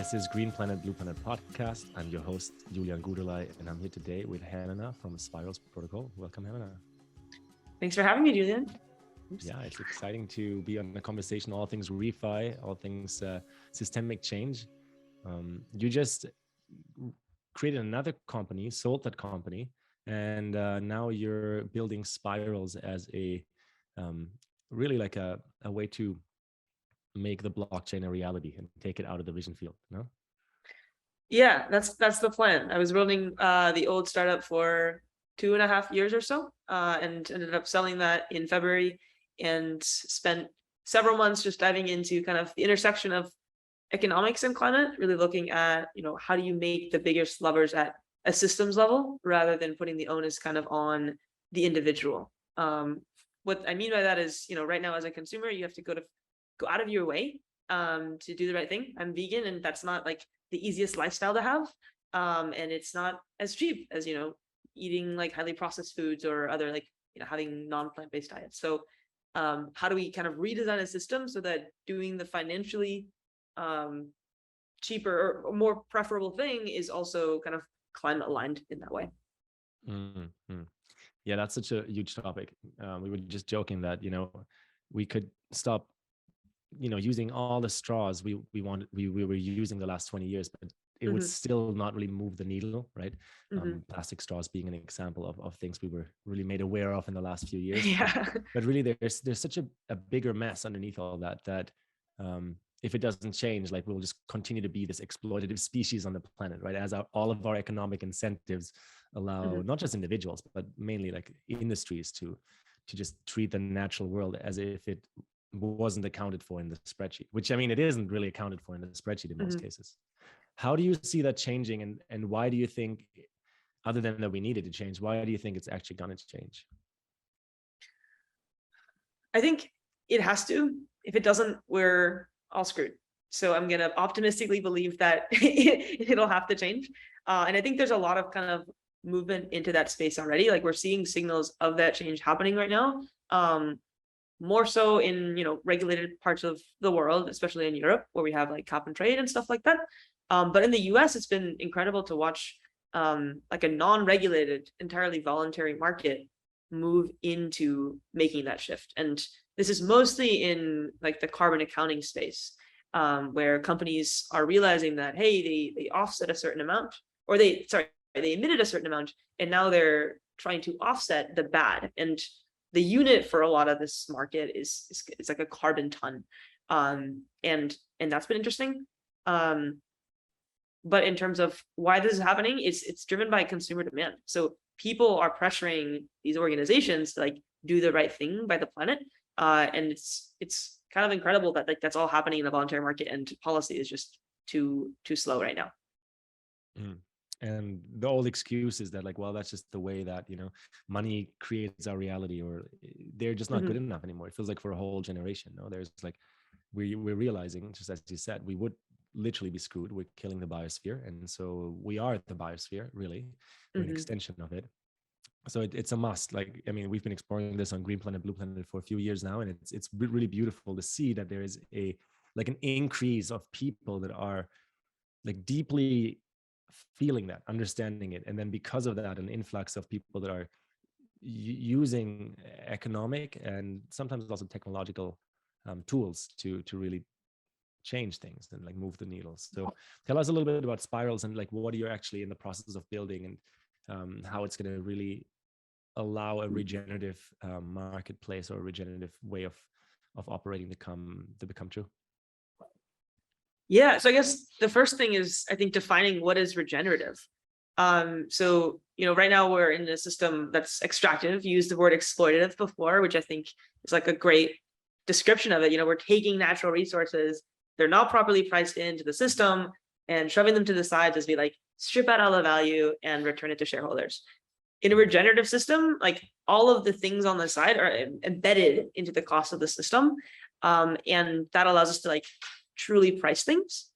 This is Green Planet, Blue Planet podcast. I'm your host, Julian Guderley, and I'm here today with Helena from Spirals Protocol. Welcome, Helena. Thanks for having me, Julian. Oops. Yeah, it's exciting to be on a conversation, all things ReFi, all things systemic change. You just created another company, sold that company, and now you're building Spirals as a really like a way to make the blockchain a reality and take it out of the vision field, no? Yeah, that's the plan. I was running the old startup for 2.5 years or so, and ended up selling that in February, and spent several months just diving into kind of the intersection of economics and climate, really looking at, how do you make the biggest levers at a systems level rather than putting the onus kind of on the individual. What I mean by that is, right now as a consumer, you have to go out of your way to do the right thing. I'm vegan, and that's not like the easiest lifestyle to have. And it's not as cheap as, eating like highly processed foods or other like, having non-plant-based diets. So how do we kind of redesign a system so that doing the financially cheaper or more preferable thing is also kind of climate aligned in that way? Mm-hmm. Yeah, that's such a huge topic. We were just joking that, we could stop using all the straws we were using the last 20 years, but it would still not really move the needle, right? Plastic straws being an example of things we were really made aware of in the last few years. Yeah. But really there's such a bigger mess underneath all that if it doesn't change, like we'll just continue to be this exploitative species on the planet, right? As all of our economic incentives allow not just individuals, but mainly like industries to just treat the natural world as if it wasn't accounted for in the spreadsheet, which I mean, it isn't really accounted for in the spreadsheet in most cases. How do you see that changing, and why do you think, other than that we needed to change, why do you think it's actually going to change? I think it has to. If it doesn't, we're all screwed. So I'm going to optimistically believe that it'll have to change. And I think there's a lot of kind of movement into that space already. Like we're seeing signals of that change happening right now. More so in, regulated parts of the world, especially in Europe, where we have like cap and trade and stuff like that. But in the US, it's been incredible to watch like a non-regulated, entirely voluntary market move into making that shift. And this is mostly in like the carbon accounting space, where companies are realizing that, hey, they offset a certain amount, or they emitted a certain amount, and now they're trying to offset the bad. And the unit for a lot of this market is it's like a carbon ton, and that's been interesting. But in terms of why this is happening, it's driven by consumer demand. So people are pressuring these organizations to like do the right thing by the planet, and it's kind of incredible that like that's all happening in the voluntary market, and policy is just too slow right now. And the old excuse is that like, well, that's just the way that, money creates our reality, or they're just not good enough anymore. It feels like for a whole generation. No, there's like, we're realizing, just as you said, we would literally be screwed. We're killing the biosphere. And so we are the biosphere, really. We're an extension of it. So it's a must. Like, I mean, we've been exploring this on Green Planet, Blue Planet for a few years now. And it's really beautiful to see that there is an increase of people that are like deeply feeling that, understanding it, and then because of that, an influx of people that are using economic and sometimes also technological tools to really change things and like move the needles. So tell us a little bit about Spirals and like what you're actually in the process of building, and how it's going to really allow a regenerative marketplace or a regenerative way of operating to become true. Yeah, so I guess the first thing is, I think, defining what is regenerative. So, right now we're in a system that's extractive. You used the word exploitative before, which I think is like a great description of it. We're taking natural resources, they're not properly priced into the system, and shoving them to the sides as we like strip out all the value and return it to shareholders. In a regenerative system, like all of the things on the side are embedded into the cost of the system. And that allows us to like truly price things.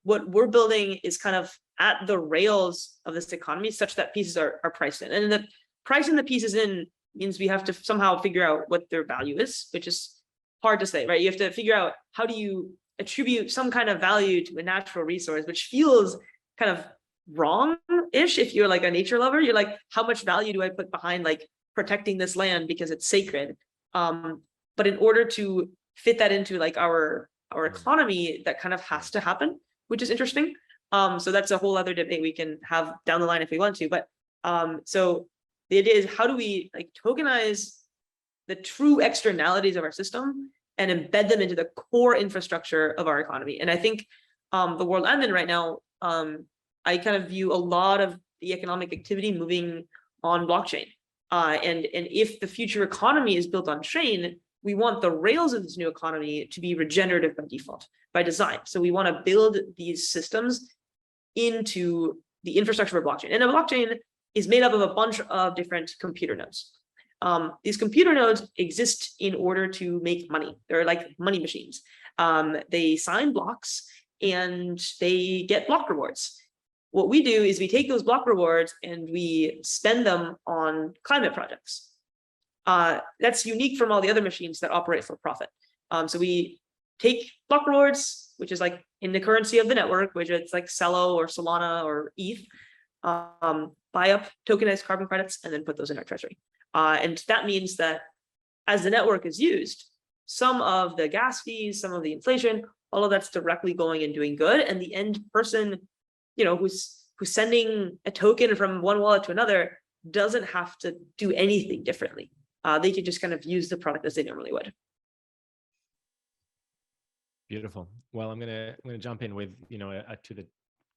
What we're building is kind of at the rails of this economy such that pieces are priced in. And the pricing the pieces in means we have to somehow figure out what their value is, which is hard to say, right? You have to figure out how do you attribute some kind of value to a natural resource, which feels kind of wrong-ish if you're like a nature lover. You're like, how much value do I put behind like protecting this land because it's sacred? But in order to fit that into like our economy, that kind of has to happen, which is interesting. So that's a whole other debate we can have down the line if we want to. But so the idea is, how do we like tokenize the true externalities of our system and embed them into the core infrastructure of our economy? And I think the world I'm in right now, I kind of view a lot of the economic activity moving on blockchain. And if the future economy is built on chain, we want the rails of this new economy to be regenerative by default, by design. So we want to build these systems into the infrastructure of a blockchain. And a blockchain is made up of a bunch of different computer nodes. These computer nodes exist in order to make money. They're like money machines. They sign blocks and they get block rewards. What we do is we take those block rewards and we spend them on climate projects. That's unique from all the other machines that operate for profit. So we take block rewards, which is like in the currency of the network, which it's like Celo or Solana or ETH, buy up tokenized carbon credits and then put those in our treasury. And that means that as the network is used, some of the gas fees, some of the inflation, all of that's directly going and doing good. And the end person, you know, who's sending a token from one wallet to another doesn't have to do anything differently. They could just kind of use the product as they normally would. Beautiful. Well, I'm gonna jump in with, you know, to the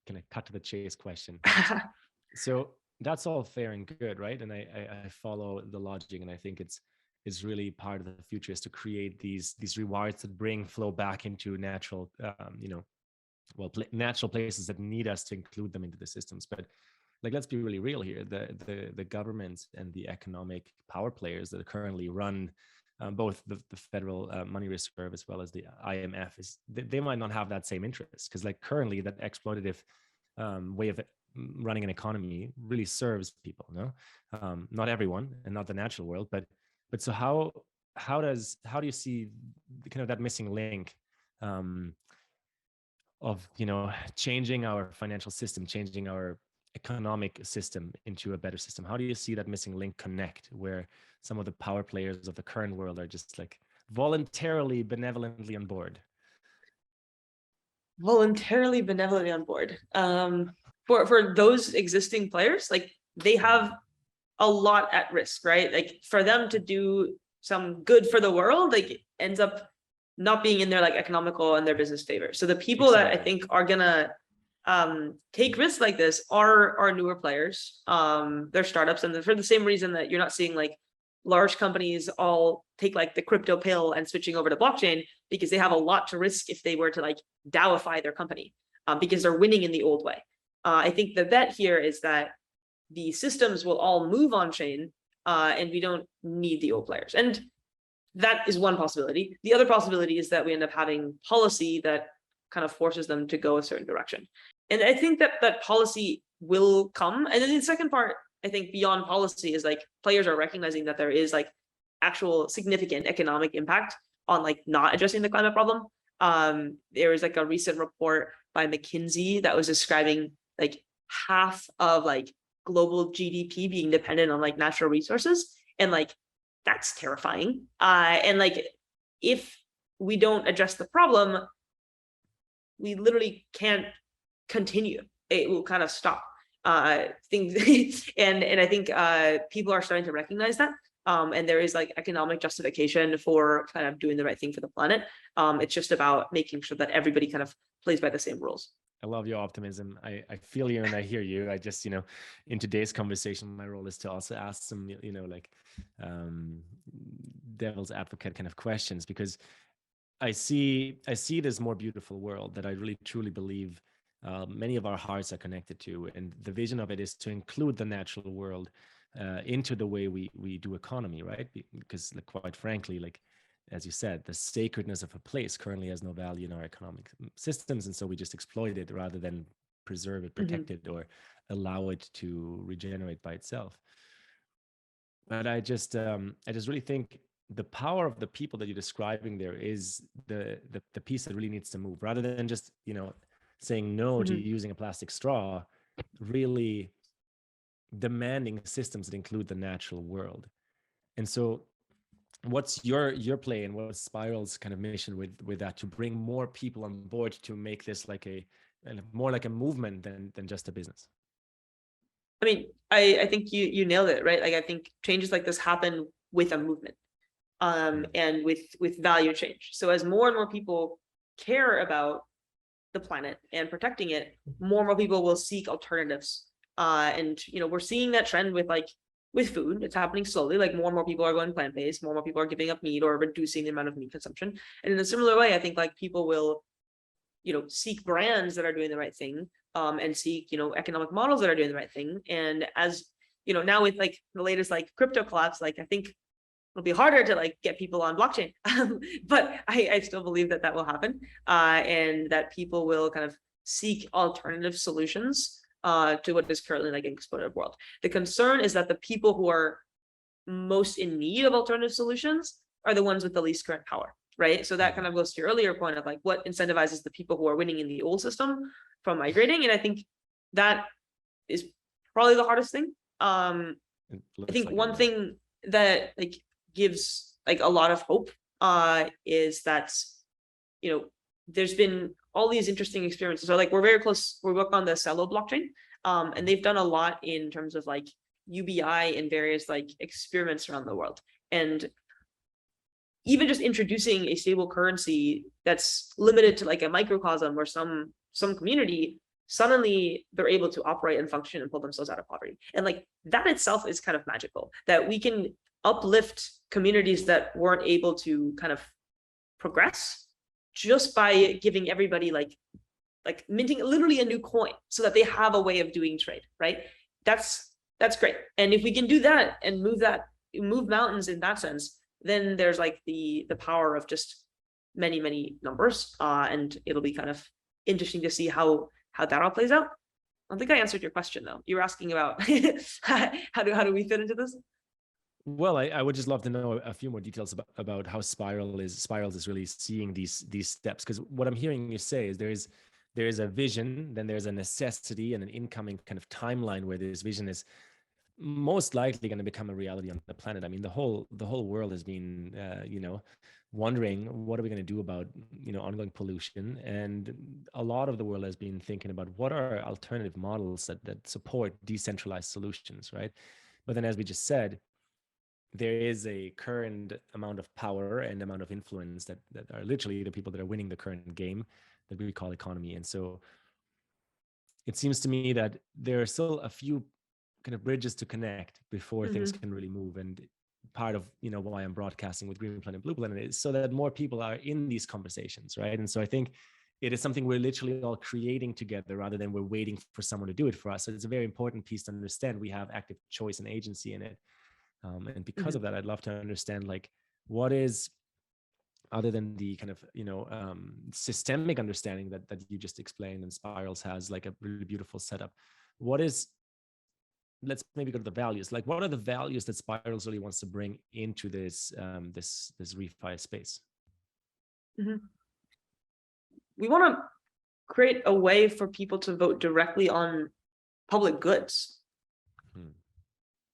kind of cut to the chase question. So that's all fair and good, right? And I follow the logic, and I think it's really part of the future is to create these rewards that bring flow back into natural, natural places that need us to include them into the systems. But like, let's be really real here. The governments and the economic power players that currently run both the federal money reserve as well as the IMF, they might not have that same interest, because like currently that exploitative way of running an economy really serves people, no? Not everyone, and not the natural world, but so how do you see kind of that missing link of, you know, changing our financial system, changing our economic system into a better system? How do you see that missing link connect, where some of the power players of the current world are just like voluntarily, benevolently on board? Voluntarily, benevolently on board. For those existing players, like they have a lot at risk, right? Like for them to do some good for the world, like ends up not being in their like economical and their business favor. So the people that I think are gonna take risks like this are newer players. They're startups, and for the same reason that you're not seeing like large companies all take like the crypto pill and switching over to blockchain, because they have a lot to risk if they were to like DAOify their company, because they're winning in the old way. I think the bet here is that the systems will all move on chain, and we don't need the old players. And that is one possibility. The other possibility is that we end up having policy that kind of forces them to go a certain direction. And I think that policy will come. And then the second part, I think beyond policy, is like players are recognizing that there is like actual significant economic impact on like not addressing the climate problem. There was like a recent report by McKinsey that was describing like half of like global GDP being dependent on like natural resources. And like, that's terrifying. And like, if we don't address the problem, we literally can't continue. It will kind of stop things. and I think people are starting to recognize that. And there is like economic justification for kind of doing the right thing for the planet. It's just about making sure that everybody kind of plays by the same rules. I love your optimism. I feel you and I hear you. I just, you know, in today's conversation, my role is to also ask some, you know, like devil's advocate kind of questions, because I see this more beautiful world that I really truly believe many of our hearts are connected to. And the vision of it is to include the natural world into the way we do economy, right? Because like, quite frankly, like, as you said, the sacredness of a place currently has no value in our economic systems. And so we just exploit it rather than preserve it, protect it, or allow it to regenerate by itself. But I just really think the power of the people that you're describing there is the piece that really needs to move, rather than just, saying no to using a plastic straw, really demanding systems that include the natural world. And so what's your play, and what's Spiral's kind of mission with that, to bring more people on board to make this like more like a movement than just a business? I mean, I think you nailed it, right? Like, I think changes like this happen with a movement, and with value change. So as more and more people care about the planet and protecting it, more and more people will seek alternatives. And we're seeing that trend with food. It's happening slowly. Like, more and more people are going plant-based, more and more people are giving up meat or reducing the amount of meat consumption. And in a similar way, I think like people will, seek brands that are doing the right thing, and seek, economic models that are doing the right thing. And as now with like the latest like crypto collapse, like I think it'll be harder to like get people on blockchain, but I still believe that will happen, and that people will kind of seek alternative solutions to what is currently like an exploitative world. The concern is that the people who are most in need of alternative solutions are the ones with the least current power, right? So that kind of goes to your earlier point of like what incentivizes the people who are winning in the old system from migrating. And I think that is probably the hardest thing. I think one thing that like gives like a lot of hope is that there's been all these interesting experiences. So like we're very close, we work on the Celo blockchain, and they've done a lot in terms of like UBI and various like experiments around the world. And even just introducing a stable currency that's limited to like a microcosm or some community, suddenly they're able to operate and function and pull themselves out of poverty. And like that itself is kind of magical, that we can uplift communities that weren't able to kind of progress just by giving everybody like minting literally a new coin so that they have a way of doing trade, right? That's great. And if we can do that and move mountains in that sense, then there's like the power of just many numbers, and it'll be kind of interesting to see how that all plays out. I don't think I answered your question though. You were asking about how do we fit into this? Well, I would just love to know a few more details about how Spirals is really seeing these steps, because what I'm hearing you say is there is a vision, then there's a necessity and an incoming kind of timeline where this vision is most likely going to become a reality on the planet. I mean, the whole world has been wondering what are we going to do about ongoing pollution, and a lot of the world has been thinking about what are alternative models that support decentralized solutions, right? But then, as we just said, there is a current amount of power and amount of influence that are literally the people that are winning the current game that we call economy. And so it seems to me that there are still a few kind of bridges to connect before things can really move. And part of why I'm broadcasting with Green Planet, Blue Planet is so that more people are in these conversations, right? And so I think it is something we're literally all creating together rather than we're waiting for someone to do it for us. So it's a very important piece to understand. We have active choice and agency in it. And because of that, I'd love to understand like what is, other than the kind of systemic understanding that you just explained, and Spirals has like a really beautiful setup. What is, let's maybe go to the values. Like, what are the values that Spirals really wants to bring into this this ReFi space? We want to create a way for people to vote directly on public goods.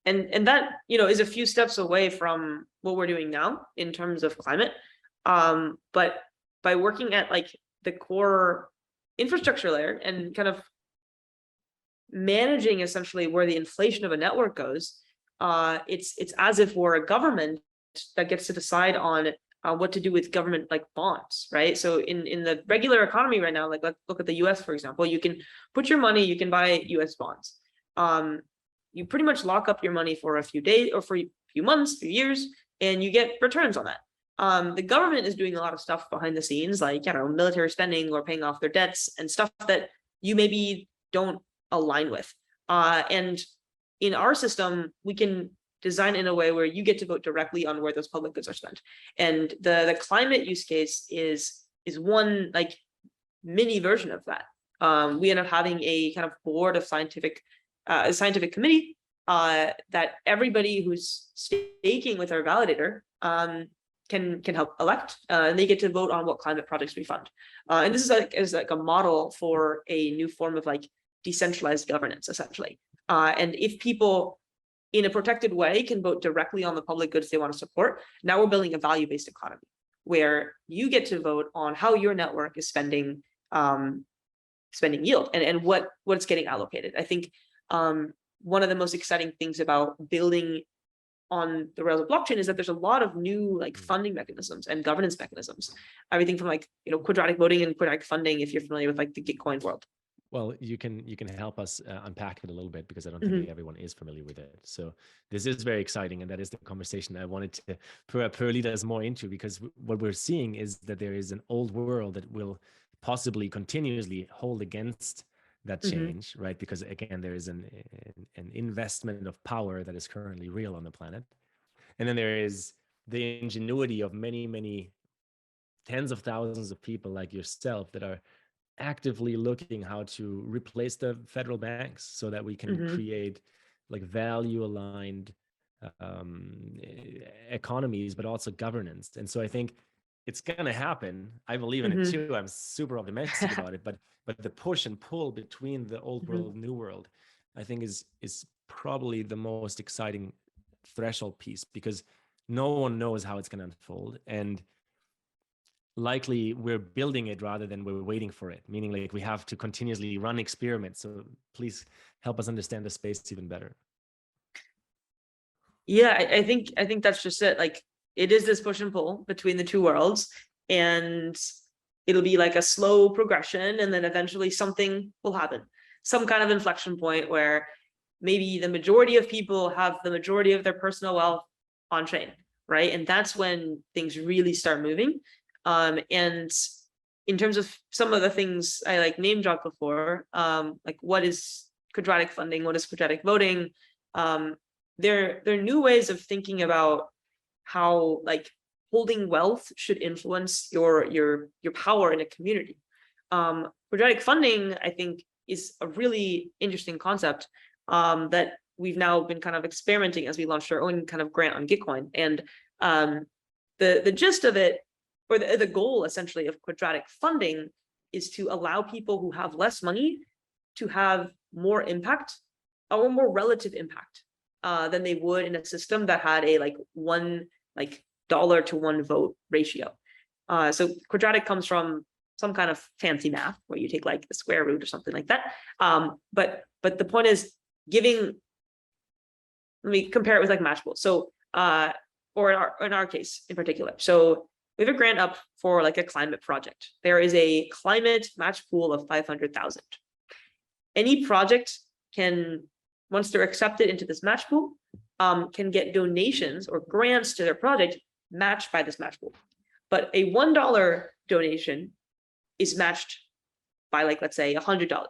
And that, is a few steps away from what we're doing now in terms of climate. But by working at like the core infrastructure layer and kind of managing essentially where the inflation of a network goes, it's as if we're a government that gets to decide on what to do with government like bonds, right? So in the regular economy right now, like let's look at the US, for example, you can put your money, you can buy US bonds. You pretty much lock up your money for a few days or for a few months, few years, and you get returns on that. The government is doing a lot of stuff behind the scenes, like, military spending or paying off their debts and stuff that you maybe don't align with. And in our system, we can design in a way where you get to vote directly on where those public goods are spent. And the climate use case is one like mini version of that. We end up having a kind of board of scientific committee that everybody who's staking with our validator can help elect, and they get to vote on what climate projects we fund. And this is like a model for a new form of like decentralized governance, essentially. And if people in a protected way can vote directly on the public goods they want to support, now we're building a value-based economy where you get to vote on how your network is spending yield and what's getting allocated. I think one of the most exciting things about building on the rails of blockchain is that there's a lot of new like funding mechanisms and governance mechanisms. Everything from like, quadratic voting and quadratic funding, if you're familiar with like the Gitcoin world. Well, you can help us unpack it a little bit, because I don't think everyone is familiar with it. So this is very exciting, and that is the conversation I wanted to lead us more into, because what we're seeing is that there is an old world that will possibly continuously hold against that change, right? Because again, there is an investment of power that is currently real on the planet, and then there is the ingenuity of many tens of thousands of people like yourself that are actively looking how to replace the federal banks so that we can create like value aligned economies, but also governance. And so I think it's going to happen. I believe in it too. I'm super optimistic about it, but the push and pull between the old world, new world, I think is probably the most exciting threshold piece, because no one knows how it's going to unfold. And likely we're building it rather than we're waiting for it, meaning like we have to continuously run experiments. So please help us understand the space even better. Yeah, I think that's just it. Like, it is this push and pull between the two worlds, and it'll be like a slow progression, and then eventually something will happen, some kind of inflection point where maybe the majority of people have the majority of their personal wealth on chain, right? And that's when things really start moving. And in terms of some of the things I like name dropped before, like what is quadratic funding, what is quadratic voting, there are new ways of thinking about how like holding wealth should influence your power in a community. Quadratic funding, I think, is a really interesting concept that we've now been kind of experimenting as we launched our own kind of grant on Gitcoin. And the gist of it, or the goal essentially of quadratic funding, is to allow people who have less money to have more impact, or more relative impact than they would in a system that had a like $1 to 1 vote ratio. So quadratic comes from some kind of fancy math where you take like the square root or something like that. But the point is let me compare it with like match pool. So or in our case in particular. So we have a grant up for like a climate project. There is a climate match pool of 500,000. Any project can, once they're accepted into this match pool, can get donations or grants to their project matched by this match pool. But a $1 donation is matched by like, let's say $100.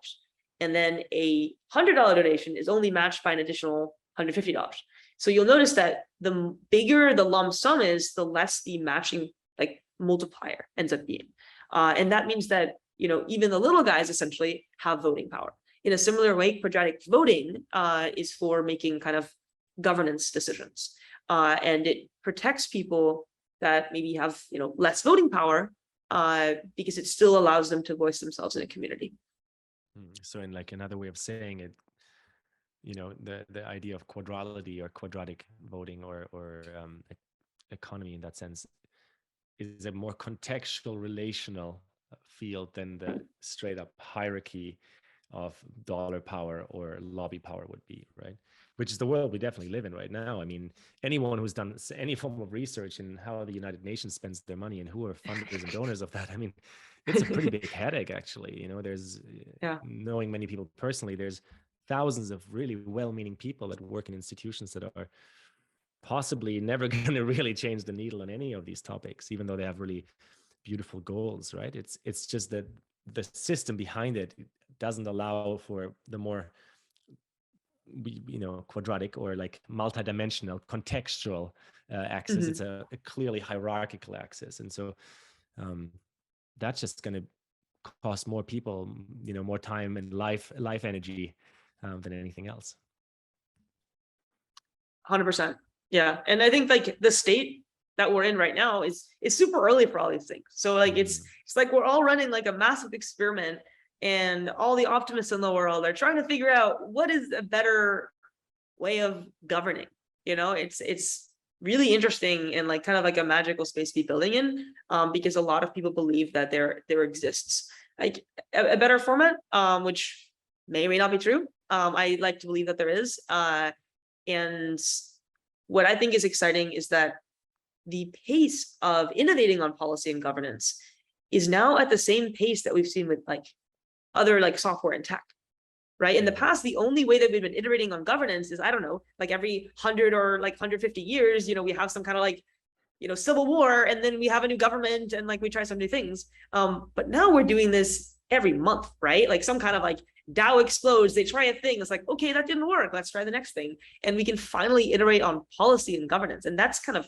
And then a $100 donation is only matched by an additional $150. So you'll notice that the bigger the lump sum is, the less the matching like multiplier ends up being. And that means that, even the little guys essentially have voting power. In a similar way, quadratic voting is for making kind of governance decisions. And it protects people that maybe have, less voting power because it still allows them to voice themselves in a community. So in like another way of saying it, the idea of quadrality or quadratic voting or economy in that sense is a more contextual relational field than the straight up hierarchy of dollar power or lobby power would be, right? Which is the world we definitely live in right now. I mean, anyone who's done any form of research in how the United Nations spends their money and who are funders and donors of that, I mean, it's a pretty big headache, actually. There's, knowing many people personally, there's thousands of really well-meaning people that work in institutions that are possibly never going to really change the needle on any of these topics, even though they have really beautiful goals, right? It's just that the system behind it doesn't allow for the more quadratic or like multidimensional contextual axis. It's a clearly hierarchical axis, and so that's just going to cost more people more time and life energy than anything else. 100%. Yeah. And I think like the state that we're in right now is super early for all these things. So like it's like we're all running like a massive experiment, and all the optimists in the world are trying to figure out what is a better way of governing. It's really interesting and like kind of like a magical space to be building in, because a lot of people believe that there exists like a better format, which may or may not be true. I like to believe that there is. And what I think is exciting is that the pace of innovating on policy and governance is now at the same pace that we've seen with like other like software and tech. Right. In the past, the only way that we've been iterating on governance is, I don't know, like every 100 or like 150 years, we have some kind of like, civil war, and then we have a new government and like we try some new things. But now we're doing this every month, right? Like some kind of like DAO explodes, they try a thing. It's like, okay, that didn't work. Let's try the next thing. And we can finally iterate on policy and governance. And that's kind of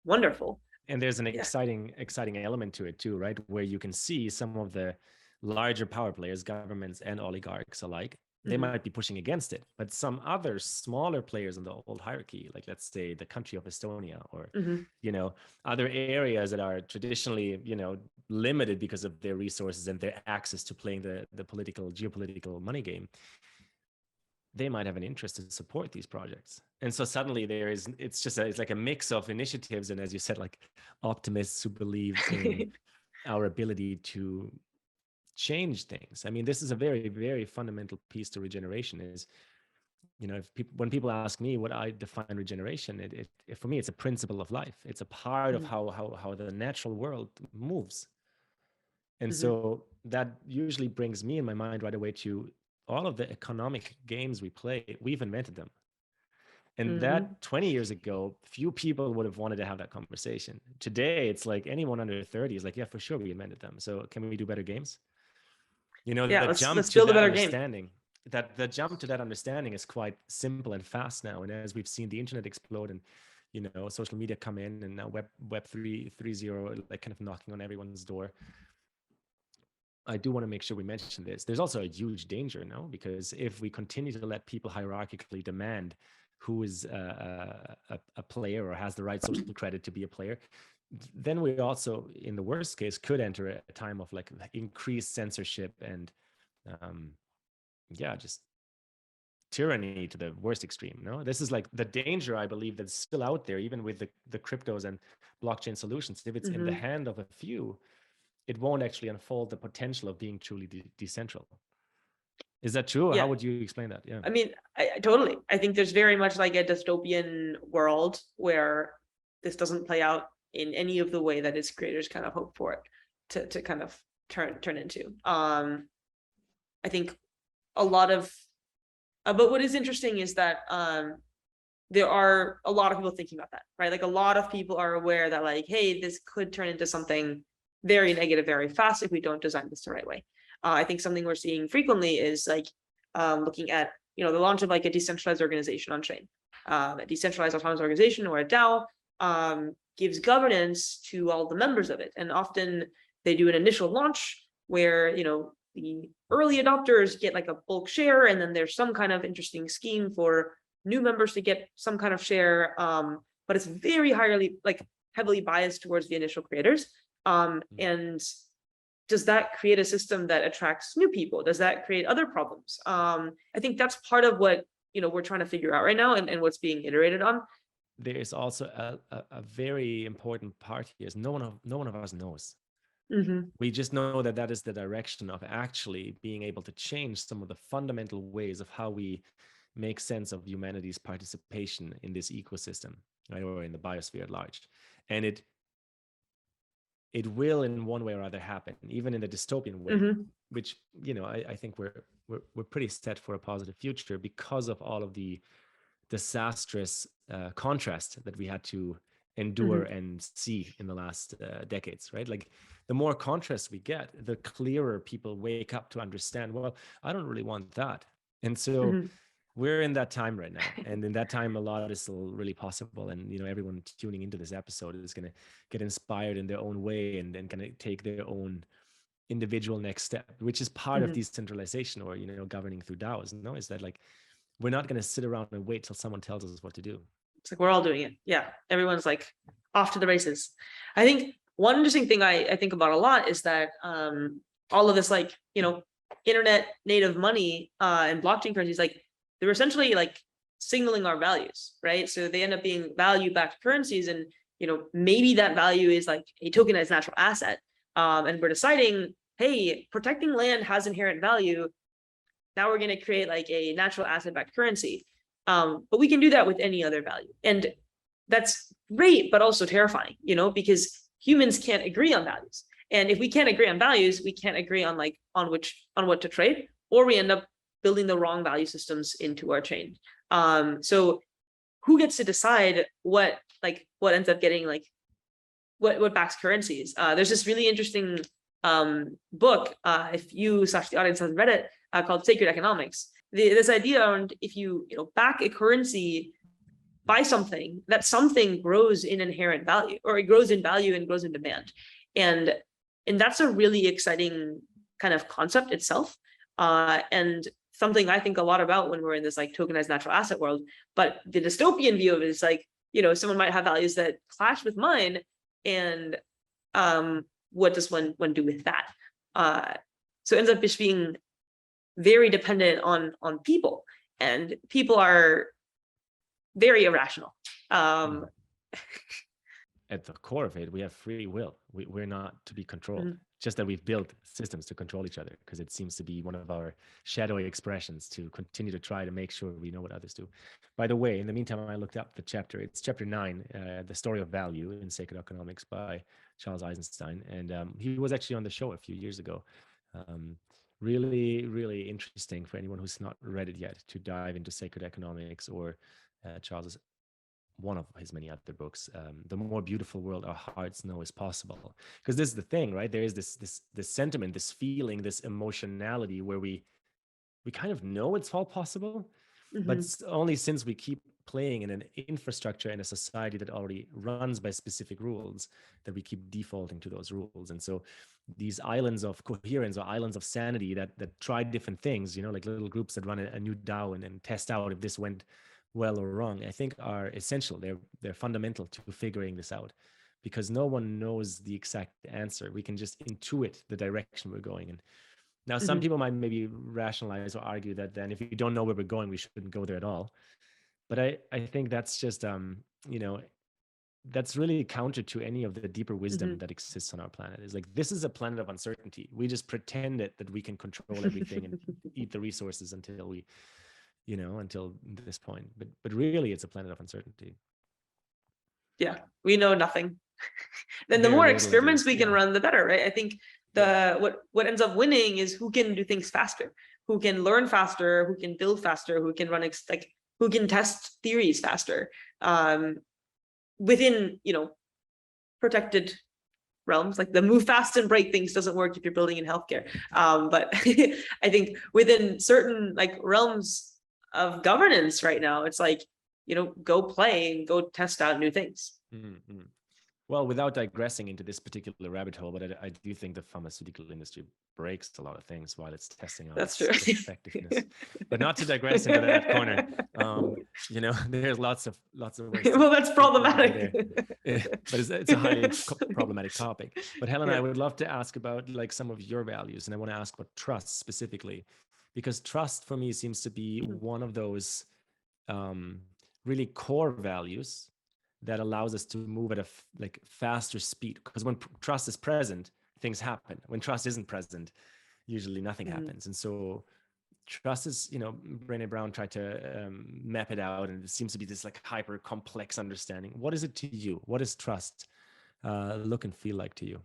wonderful. And there's an exciting element to it too, right? Where you can see some of the larger power players, governments and oligarchs alike, they might be pushing against it, but some other smaller players in the old hierarchy, like let's say the country of Estonia, or other areas that are traditionally limited because of their resources and their access to playing the geopolitical money game, they might have an interest to support these projects. And so suddenly it's like a mix of initiatives, and as you said, like optimists who believe in our ability to change things. I mean, this is a very, very fundamental piece to regeneration. Is when people ask me what I define regeneration, it for me it's a principle of life. It's a part of how the natural world moves. And so that usually brings me in my mind right away to all of the economic games we play. We've invented them. And that 20 years ago, few people would have wanted to have that conversation. Today, it's like anyone under 30 is like, yeah, for sure, we invented them. So can we do better games? Let's build a better game. The jump to that understanding is quite simple and fast now. And as we've seen the internet explode and social media come in, and now web 3.0 like kind of knocking on everyone's door, I do want to make sure we mention this. There's also a huge danger now, because if we continue to let people hierarchically demand who is a player or has the right social credit to be a player, then we also, in the worst case, could enter a time of like increased censorship and just tyranny to the worst extreme. This is like the danger, I believe, that's still out there, even with the cryptos and blockchain solutions. If it's in the hand of a few, it won't actually unfold the potential of being truly decentral. Is that true? Yeah. How would you explain that? Yeah. I mean, I totally. I think there's very much like a dystopian world where this doesn't play out in any of the way that its creators kind of hope for it to kind of turn into. I think a lot of, but what is interesting is that there are a lot of people thinking about that, right? Like a lot of people are aware that like, hey, this could turn into something very negative very fast if we don't design this the right way. I think something we're seeing frequently is like looking at the launch of like a decentralized organization on chain. A decentralized autonomous organization, or a DAO, gives governance to all the members of it, and often they do an initial launch where the early adopters get like a bulk share, and then there's some kind of interesting scheme for new members to get some kind of share, but it's very heavily biased towards the initial creators. And does that create a system that attracts new people? Does that create other problems? I think that's part of what we're trying to figure out right now, and what's being iterated on. There is also a very important part here is no one of us knows. We just know that is the direction of actually being able to change some of the fundamental ways of how we make sense of humanity's participation in this ecosystem, right, or in the biosphere at large. And it will in one way or other happen, even in the dystopian way, which I think we're pretty set for a positive future because of all of the disastrous contrast that we had to endure and see in the last decades, right? Like the more contrast we get, the clearer people wake up to understand, well, I don't really want that. And so we're in that time right now. And in that time, a lot is still really possible. And, everyone tuning into this episode is going to get inspired in their own way and then kind of take their own individual next step, which is part of decentralization, or, governing through DAOs. Is that like, we're not going to sit around and wait till someone tells us what to do. It's like, we're all doing it. Yeah. Everyone's like off to the races. I think one interesting thing I think about a lot is that all of this, like, internet native money and blockchain currencies, like, they're essentially like signaling our values, right? So they end up being value-backed currencies, and maybe that value is like a tokenized natural asset. And we're deciding, hey, protecting land has inherent value. Now we're going to create like a natural asset-backed currency. But we can do that with any other value. And that's great, but also terrifying, because humans can't agree on values. And if we can't agree on values, we can't agree on what to trade, or we end up building the wrong value systems into our chain. So who gets to decide what ends up getting like what backs currencies? There's this really interesting book, if you / the audience hasn't read it, called Sacred Economics. This idea around, if you back a currency by something, that something grows in inherent value, or it grows in value and grows in demand. And that's a really exciting kind of concept itself. And something I think a lot about when we're in this like tokenized natural asset world. But the dystopian view of it is like, someone might have values that clash with mine, and what does one do with that? So it ends up just being very dependent on people, and people are very irrational. At the core of it, we have free will. We're not to be controlled. Mhm. Just that we've built systems to control each other, because it seems to be one of our shadowy expressions to continue to try to make sure we know what others do. By the way, in the meantime, I looked up the chapter. It's chapter 9, The Story of Value in Sacred Economics by Charles Eisenstein. And he was actually on the show a few years ago. Really, really interesting for anyone who's not read it yet to dive into Sacred Economics, or Charles's one of his many other books, The More Beautiful World Our Hearts Know Is Possible. Because this is the thing, right? There is this sentiment, this feeling, this emotionality where we kind of know it's all possible, but it's only since we keep playing in an infrastructure in a society that already runs by specific rules that we keep defaulting to those rules. And so these islands of coherence, or islands of sanity that try different things, like little groups that run a new DAO and test out if this went well or wrong, I think are essential. They're fundamental to figuring this out, because no one knows the exact answer. We can just intuit the direction we're going in. Now, some people might maybe rationalize or argue that then if you don't know where we're going, we shouldn't go there at all. But I think that's just, that's really counter to any of the deeper wisdom that exists on our planet. It's like, this is a planet of uncertainty. We just pretend that we can control everything and eat the resources until we, until this point. But really, it's a planet of uncertainty. Yeah, we know nothing. Then the more experiments we can run, the better, right? I think what ends up winning is who can do things faster, who can learn faster, who can build faster, who can run who can test theories faster, within protected realms. Like the move fast and break things doesn't work if you're building in healthcare. But I think within certain like realms of governance right now, it's like, go play and go test out new things. Mm-hmm. Well, without digressing into this particular rabbit hole, but I do think the pharmaceutical industry breaks a lot of things while it's testing out its effectiveness. But not to digress into that corner, there's lots of ways. Well, that's problematic. But it's a highly problematic topic. But Helena, I would love to ask about like some of your values, and I want to ask about trust specifically, because trust for me seems to be one of those really core values that allows us to move at a faster speed. Because when trust is present, things happen. When trust isn't present, usually nothing happens. And so trust is, Brené Brown tried to map it out, and it seems to be this like hyper complex understanding. What is it to you? What does trust look and feel like to you?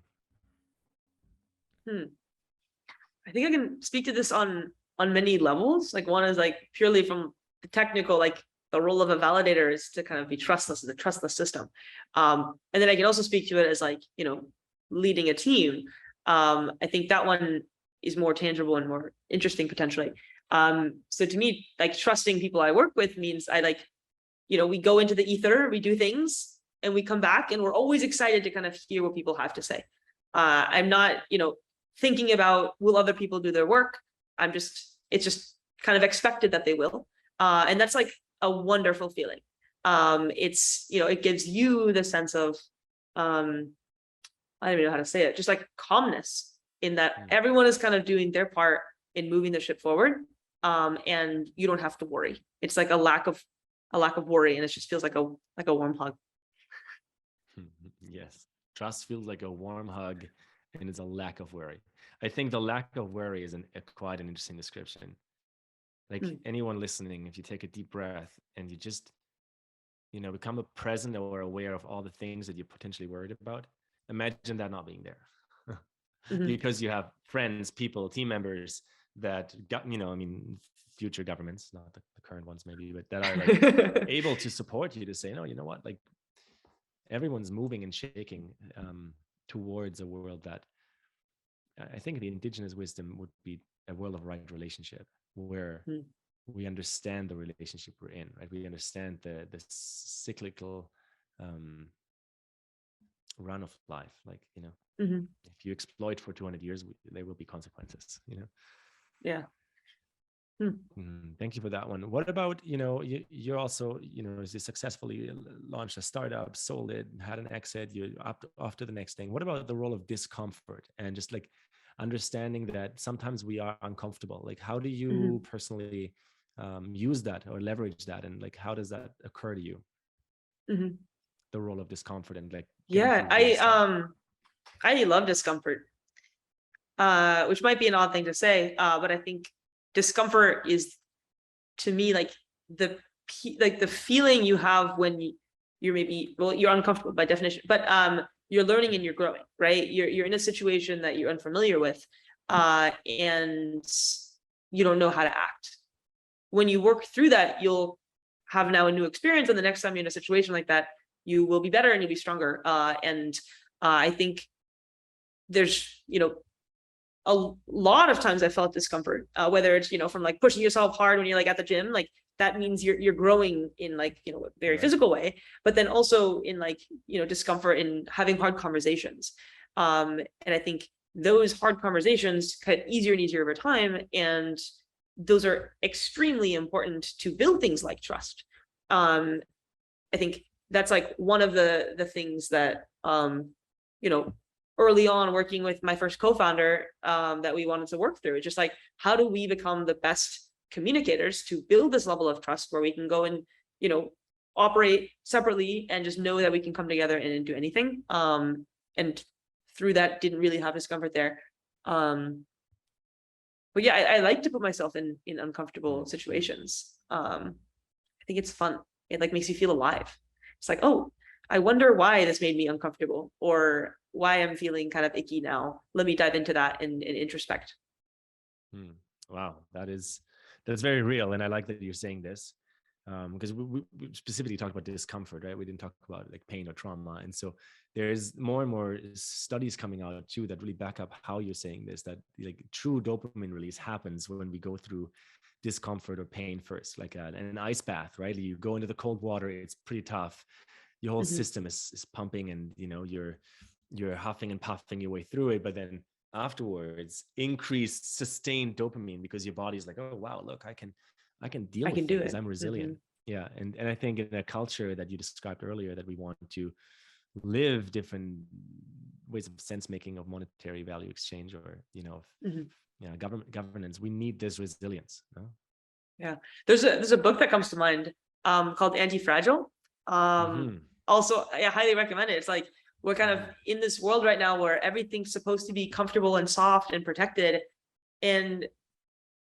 I think I can speak to this on many levels. Like one is like purely from the technical, like the role of a validator is to kind of be trustless, the trustless system. And then I can also speak to it as like, leading a team. I think that one is more tangible and more interesting potentially. So to me, like trusting people I work with means we go into the ether, we do things, and we come back, and we're always excited to kind of hear what people have to say. I'm not, thinking about will other people do their work. It's just kind of expected that they will. And that's like a wonderful feeling. It's, it gives you the sense of, I don't even know how to say it, just like calmness in that everyone is kind of doing their part in moving the ship forward. And you don't have to worry. It's like a lack of worry, and it just feels like a warm hug. Yes, trust feels like a warm hug, and it's a lack of worry. I think the lack of worry is quite an interesting description. Like anyone listening, if you take a deep breath and you just, become present or aware of all the things that you're potentially worried about, imagine that not being there. Because you have friends, people, team members that got, future governments, not the current ones maybe, but that are like able to support you to say, no, you know what, like everyone's moving and shaking towards a world that I think the indigenous wisdom would be a world of right relationship, where we understand the relationship we're in, right? We understand the cyclical run of life. Like, if you exploit for 200 years, there will be consequences, Yeah. Thank you for that one. What about, you're also, you successfully launched a startup, sold it, had an exit, you're off to the next thing. What about the role of discomfort and just like understanding that sometimes we are uncomfortable? Like, how do you personally use that or leverage that? And like, how does that occur to you? The role of discomfort and like, yeah, I love discomfort, which might be an odd thing to say, but I think discomfort is, to me, like the feeling you have when you're maybe, well, you're uncomfortable by definition, but you're learning and you're growing, right? You're in a situation that you're unfamiliar with, and you don't know how to act. When you work through that, you'll have now a new experience, and the next time you're in a situation like that, you will be better and you'll be stronger. And I think there's, a lot of times I felt discomfort, whether it's, from like pushing yourself hard when you're like at the gym, like that means you're growing in like, a very physical way, but then also in like, discomfort in having hard conversations. And I think those hard conversations get easier and easier over time. And those are extremely important to build things like trust. I think that's like one of the things that, early on working with my first co-founder, that we wanted to work through. It's just like, how do we become the best communicators to build this level of trust where we can go and, operate separately and just know that we can come together and do anything. And through that, didn't really have discomfort there. But yeah, I like to put myself in uncomfortable situations. I think it's fun. It like makes you feel alive. It's like, oh, I wonder why this made me uncomfortable, or why I'm feeling kind of icky now. Let me dive into that and introspect. Wow, that's very real. And I like that you're saying this, because we specifically talked about discomfort, right? We didn't talk about like pain or trauma. And so there's more and more studies coming out too that really back up how you're saying this, that like true dopamine release happens when we go through discomfort or pain first, like an ice bath, right? You go into the cold water, it's pretty tough. Your whole system is pumping, and you're huffing and puffing your way through it, but then afterwards increased sustained dopamine because your body's like, oh wow, look, I can deal with things. I'm resilient. Yeah. And I think in a culture that you described earlier, that we want to live different ways of sense making, of monetary value exchange, or governance, we need this resilience. No? Yeah, there's a book that comes to mind called Anti-Fragile. Also, I highly recommend it. It's like, we're kind of in this world right now where everything's supposed to be comfortable and soft and protected, and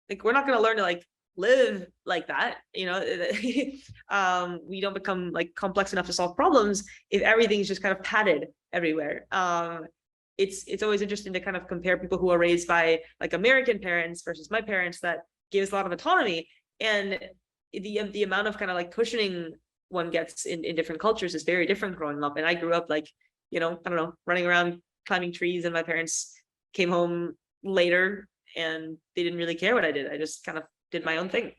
like we're not going to learn to like live like that. We don't become like complex enough to solve problems if everything's just kind of padded everywhere. It's always interesting to kind of compare people who are raised by like American parents versus my parents that gave us a lot of autonomy, and the amount of kind of like cushioning one gets in different cultures is very different growing up. And I grew up like, I don't know, running around climbing trees, and my parents came home later and they didn't really care what I did. I just kind of did my own thing.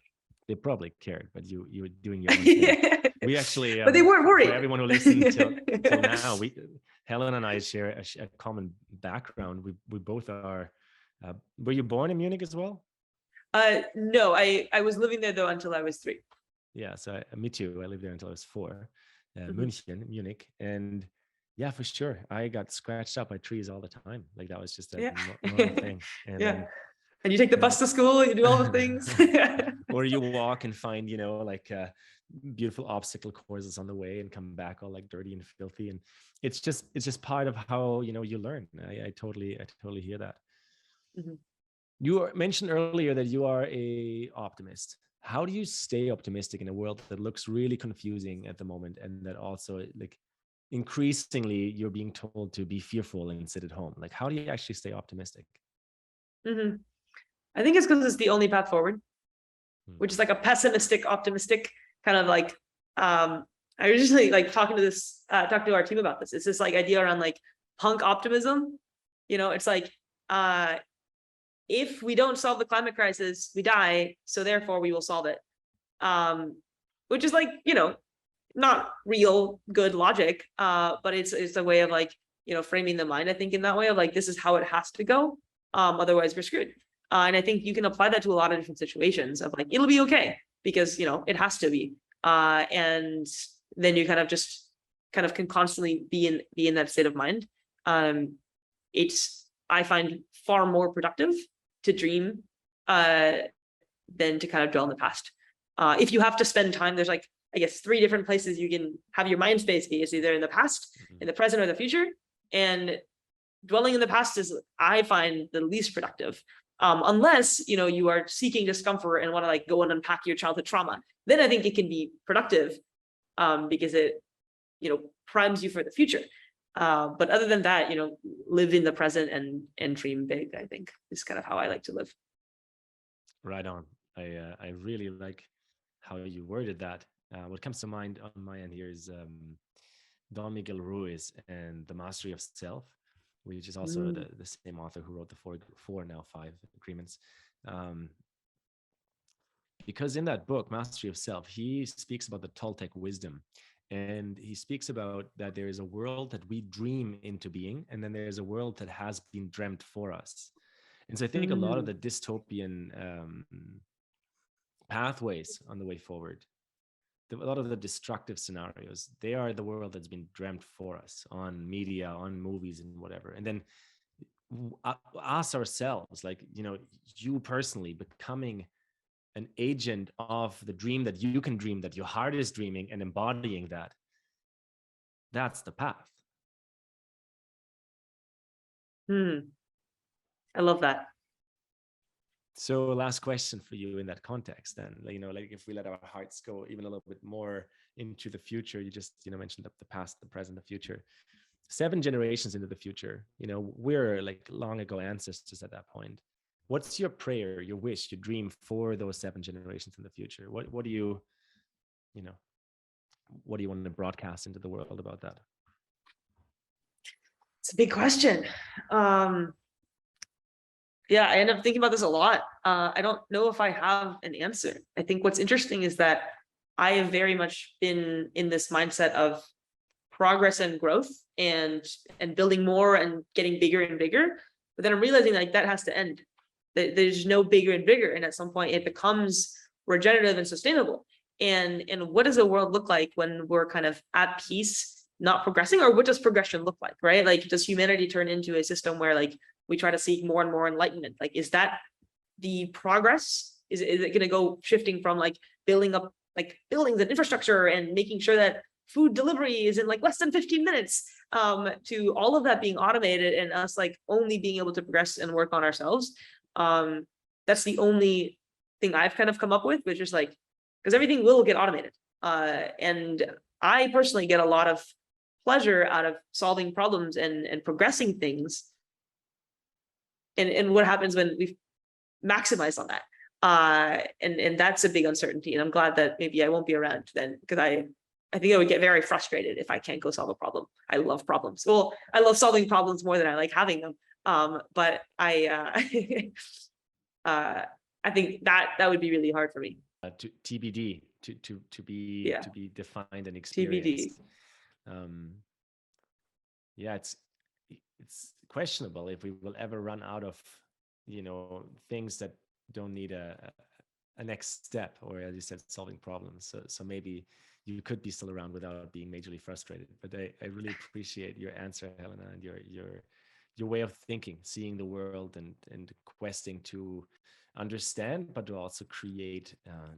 They probably cared, but you were doing your own thing. We actually, but they weren't worried. For everyone who listened till now, Helena and I share a common background. We both are. Were you born in Munich as well? No, I was living there though until I was 3. Yeah, so me too. I lived there until I was 4, Mhm. Munich, and yeah, for sure, I got scratched up by trees all the time. Like that was just a Yeah. normal thing. And Yeah. then And you take the and bus to school, you do all the things. or you walk and find, like beautiful obstacle courses on the way and come back all like dirty and filthy. And it's just part of how, you learn. I totally hear that. Mhm. Mentioned earlier that you are a optimist. How do you stay optimistic in a world that looks really confusing at the moment, and that also like increasingly you're being told to be fearful and sit at home? Like, how do you actually stay optimistic? Mhm. I think it's because it's the only path forward, Hmm. which is like a pessimistic, optimistic kind of like, I originally like talking to our team about this. It's this like idea around like punk optimism. It's like, if we don't solve the climate crisis, we die. So therefore we will solve it. Um, which is like, not real good logic, but it's a way of like, framing the mind, I think, in that way of like, this is how it has to go. Otherwise we're screwed. And I think you can apply that to a lot of different situations of like, it'll be okay because, it has to be. And then you kind of can constantly be in that state of mind. It's, I find, far more productive to dream, uh, than to kind of dwell in the past. If you have to spend time, there's like, I guess, 3 different places you can have your mind space be. It's either in the past, in the present, or the future. And dwelling in the past is, I find, the least productive. Unless, you are seeking discomfort and want to like go and unpack your childhood trauma, then I think it can be productive, because it, primes you for the future. But other than that, live in the present and dream big, I think, is kind of how I like to live. Right on. I really like how you worded that. What comes to mind on my end here is Don Miguel Ruiz and The Mastery of Self, which is also Mm. the same author who wrote the four now 5 agreements. Um, because in that book, Mastery of Self, he speaks about the Toltec wisdom. And he speaks about that there is a world that we dream into being, and then there's a world that has been dreamt for us. And so I think a lot of Mm. the dystopian pathways on the way forward, a lot of the destructive scenarios, they are the world that's been dreamt for us on media, on movies, and whatever. And then us ourselves, like, you personally becoming an agent of the dream that you can dream, that your heart is dreaming, and embodying that's the path. Mm. I love that. So last question for you in that context then, like if we let our hearts go even a little bit more into the future, you just, mentioned the past, the present, the future, 7 generations into the future, we're like long ago ancestors at that point. What's your prayer, your wish, your dream for those 7 generations in the future? What do you know, what do you want to broadcast into the world about that? It's a big question. Um, yeah, I end up thinking about this a lot. I don't know if I have an answer. I think what's interesting is that I have very much been in this mindset of progress and growth and building more and getting bigger and bigger. But then I'm realizing like that has to end. There's no bigger and bigger, and at some point it becomes regenerative and sustainable. And what does a world look like when we're kind of at peace, not progressing? Or what does progression look like, right? Like, does humanity turn into a system where like we try to seek more and more enlightenment? Like, is that the progress? Is it going to go shifting from like building up like buildings and infrastructure and making sure that food delivery is in like less than 15 minutes, to all of that being automated and us like only being able to progress and work on ourselves? That's the only thing I've kind of come up with, which is like, because everything will get automated. And I personally get a lot of pleasure out of solving problems and progressing things. And what happens when we maximize on that? And that's a big uncertainty. And I'm glad that maybe I won't be around then, because I think I would get very frustrated if I can't go solve a problem. I love problems. Well, I love solving problems more than I like having them. But I think that would be really hard for me. To TBD, to Yeah, be defined and TBD. experienced. um yeah, it's questionable if we will ever run out of things that don't need a a next step, or as you said, solving problems. So maybe you could be still around without being majorly frustrated. But I really appreciate your answer, Helena, and your way of thinking, seeing the world, and questing to understand, but to also create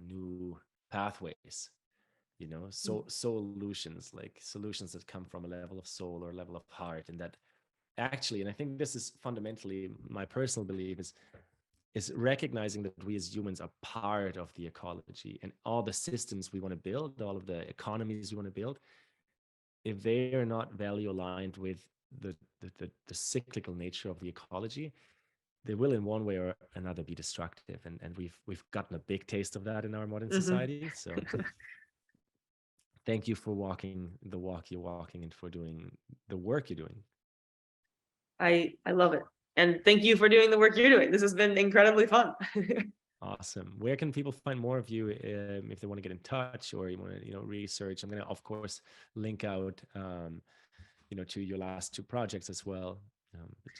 new pathways. So solutions, like solutions that come from a level of soul or a level of heart, and that actually, and I think this is fundamentally my personal belief, is recognizing that we as humans are part of the ecology, and all the systems we want to build, all of the economies we want to build, if they are not value aligned with the cyclical nature of the ecology, they will in one way or another be destructive. And we've gotten a big taste of that in our modern society. So thank you for walking the walk you're walking, and for doing the work you're doing. I love it. And thank you for doing the work you're doing. This has been incredibly fun. Awesome. Where can people find more of you if they want to get in touch, or you want to, research? I'm going to, of course, link out, to your last two projects as well.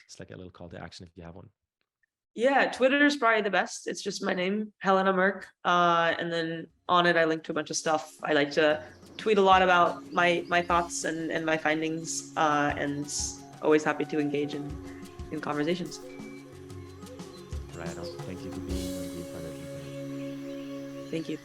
It's like a little call to action if you have one. Yeah, Twitter is probably the best. It's just my name, Helena Merk. And then on it, I link to a bunch of stuff. I like to tweet a lot about my thoughts and my findings, and always happy to engage in conversations. Right on. Thank you for being on the planet. Thank you.